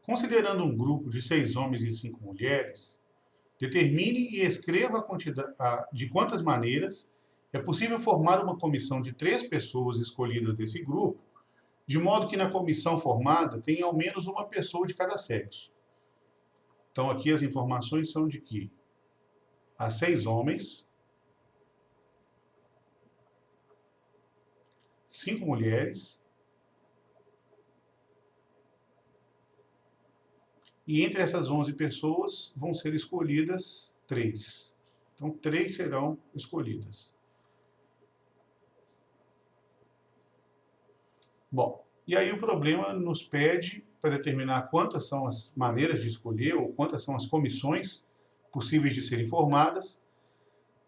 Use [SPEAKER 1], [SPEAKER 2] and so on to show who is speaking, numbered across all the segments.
[SPEAKER 1] Considerando um grupo de 6 homens e 5 mulheres, determine e escreva a quantidade de quantas maneiras é possível formar uma comissão de 3 pessoas escolhidas desse grupo, de modo que na comissão formada tenha ao menos uma pessoa de cada sexo. Então aqui as informações são de que há 6 homens, 5 mulheres, e entre essas 11 pessoas vão ser escolhidas 3. Então 3 serão escolhidas. Bom, e aí o problema nos pede para determinar quantas são as maneiras de escolher ou quantas são as comissões possíveis de serem formadas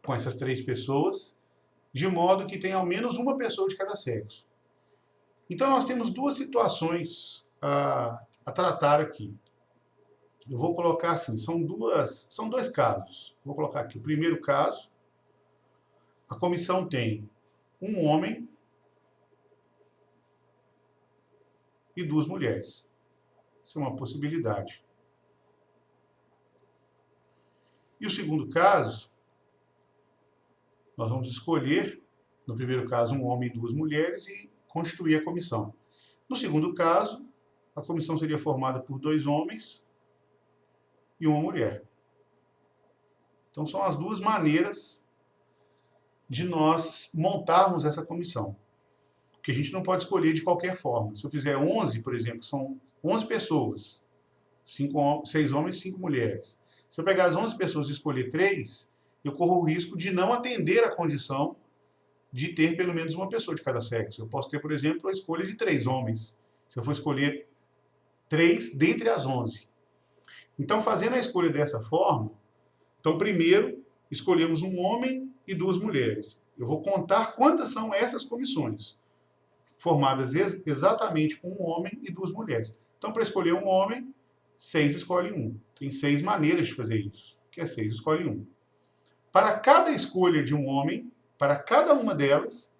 [SPEAKER 1] com essas 3 pessoas, de modo que tenha ao menos uma pessoa de cada sexo. Então nós temos duas situações a tratar aqui. Eu vou colocar assim, são dois casos. Vou colocar aqui o primeiro caso. A comissão tem um homem e 2 mulheres. Isso é uma possibilidade. E o segundo caso, nós vamos escolher, no primeiro caso, um homem e 2 mulheres e constituir a comissão. No segundo caso, a comissão seria formada por 2 homens e uma mulher. Então são as duas maneiras de nós montarmos essa comissão. Porque a gente não pode escolher de qualquer forma. Se eu fizer 11, por exemplo, são 11 pessoas, 6 homens e 5 mulheres. Se eu pegar as 11 pessoas e escolher 3, eu corro o risco de não atender a condição de ter pelo menos uma pessoa de cada sexo. Eu posso ter, por exemplo, a escolha de 3 homens. Se eu for escolher 3 dentre as 11. Então, fazendo a escolha dessa forma, então primeiro escolhemos um homem e 2 mulheres. Eu vou contar quantas são essas comissões, formadas exatamente com um homem e 2 mulheres. Então, para escolher um homem, 6 escolhe 1. Tem 6 maneiras de fazer isso, que é 6 escolhe 1. Para cada escolha de um homem, para cada uma delas,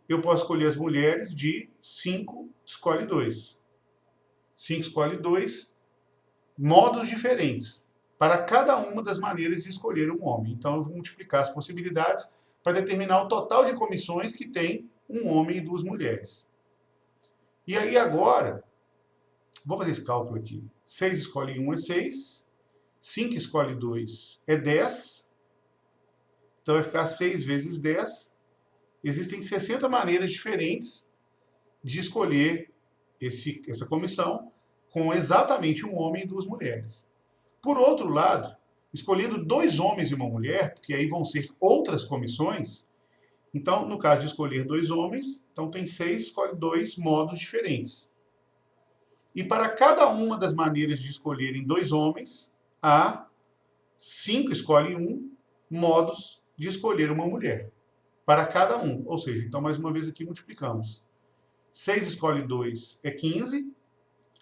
[SPEAKER 1] eu posso escolher as mulheres de 5 escolhe 2. 5 escolhe 2, modos diferentes para cada uma das maneiras de escolher um homem. Então, eu vou multiplicar as possibilidades para determinar o total de comissões que tem um homem e 2 mulheres. E aí, agora, vou fazer esse cálculo aqui. 6 escolhe 1 é 6, 5 escolhe 2 é 10, então vai ficar 6 vezes 10. Existem 60 maneiras diferentes de escolher essa comissão, com exatamente um homem e 2 mulheres. Por outro lado, escolhendo 2 homens e uma mulher, porque aí vão ser outras comissões, então, no caso de escolher 2 homens, então tem 6, escolhe 2 modos diferentes. E para cada uma das maneiras de escolherem 2 homens, há 5 escolhe 1 modos de escolher uma mulher. Para cada um, ou seja, então mais uma vez aqui multiplicamos. 6 escolhe 2 é 15,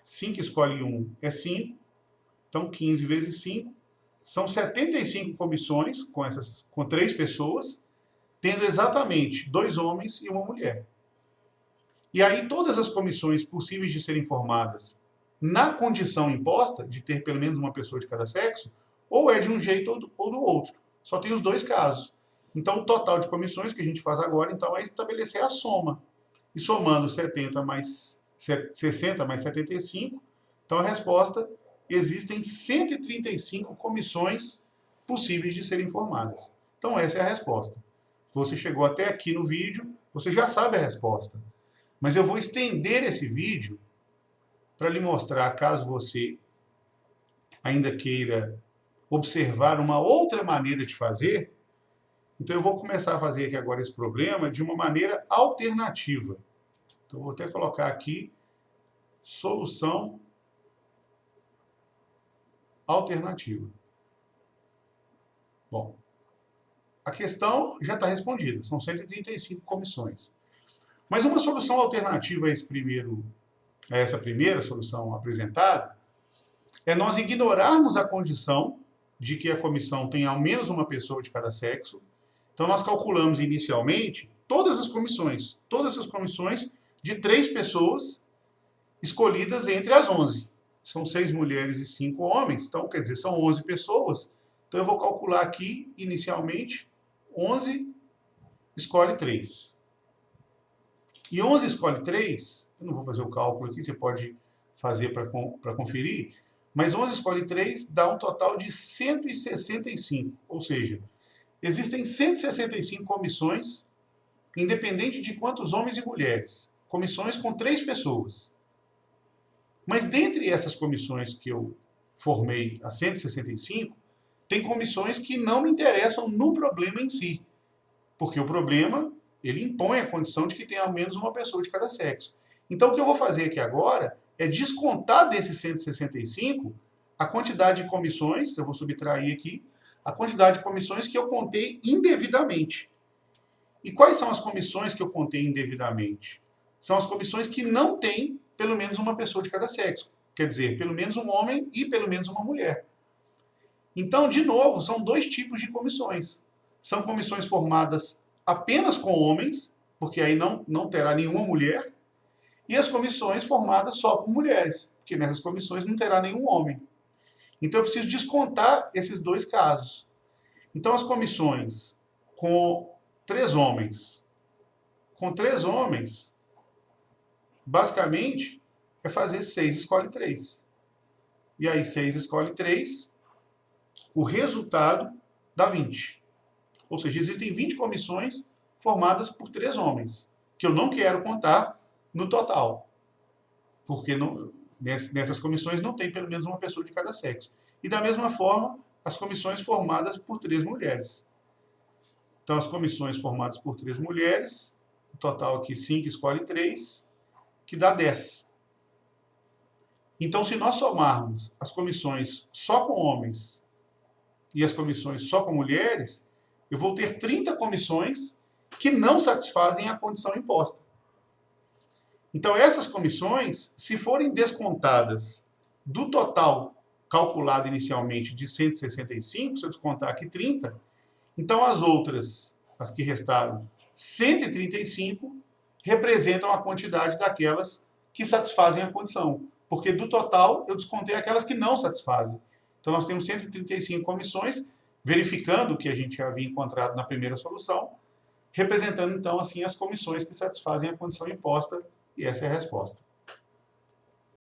[SPEAKER 1] 5 escolhe 1 é 5, então 15 vezes 5, são 75 comissões com 3 pessoas, tendo exatamente 2 homens e uma mulher. E aí todas as comissões possíveis de serem formadas na condição imposta, de ter pelo menos uma pessoa de cada sexo, ou é de um jeito ou do outro. Só tem os 2 casos. Então o total de comissões que a gente faz agora então, é estabelecer a soma. E somando 60 mais 75, então a resposta, existem 135 comissões possíveis de serem formadas. Então essa é a resposta. Se você chegou até aqui no vídeo, você já sabe a resposta. Mas eu vou estender esse vídeo para lhe mostrar, caso você ainda queira observar uma outra maneira de fazer. Então eu vou começar a fazer aqui agora esse problema de uma maneira alternativa. Então eu vou até colocar aqui solução alternativa. Bom, a questão já está respondida, são 135 comissões. Mas uma solução alternativa a essa primeira solução apresentada é nós ignorarmos a condição de que a comissão tenha ao menos uma pessoa de cada sexo. Então nós calculamos inicialmente todas as comissões de 3 pessoas escolhidas entre as 11. são 6 mulheres e 5 homens, então quer dizer, são 11 pessoas. Então eu vou calcular aqui, inicialmente, 11 escolhe 3. E 11 escolhe 3, eu não vou fazer o cálculo aqui, você pode fazer para conferir, mas 11 escolhe 3 dá um total de 165, ou seja, existem 165 comissões, independente de quantos homens e mulheres, comissões com 3 pessoas. Mas dentre essas comissões que eu formei, as 165, tem comissões que não me interessam no problema em si, porque o problema, ele impõe a condição de que tenha ao menos uma pessoa de cada sexo. Então, o que eu vou fazer aqui agora é descontar desses 165 a quantidade de comissões, eu vou subtrair aqui, a quantidade de comissões que eu contei indevidamente. E quais são as comissões que eu contei indevidamente? São as comissões que não têm pelo menos uma pessoa de cada sexo. Quer dizer, pelo menos um homem e pelo menos uma mulher. Então, de novo, são 2 tipos de comissões. São comissões formadas apenas com homens, porque aí não terá nenhuma mulher, e as comissões formadas só por mulheres, porque nessas comissões não terá nenhum homem. Então eu preciso descontar esses 2 casos. Então as comissões com 3 homens, basicamente é fazer 6 escolhe 3. E aí 6 escolhe 3, o resultado dá 20. Ou seja, existem 20 comissões formadas por 3 homens, que eu não quero contar no total, porque nessas comissões não tem pelo menos uma pessoa de cada sexo. E da mesma forma, as comissões formadas por 3 mulheres. Então, as comissões formadas por 3 mulheres, o total aqui 5 escolhe 3, que dá 10. Então, se nós somarmos as comissões só com homens e as comissões só com mulheres, eu vou ter 30 comissões que não satisfazem a condição imposta. Então, essas comissões, se forem descontadas do total calculado inicialmente de 165, se eu descontar aqui 30, então as outras, as que restaram, 135, representam a quantidade daquelas que satisfazem a condição. Porque do total, eu descontei aquelas que não satisfazem. Então, nós temos 135 comissões, verificando o que a gente já havia encontrado na primeira solução, representando, então, assim, as comissões que satisfazem a condição imposta, e essa é a resposta.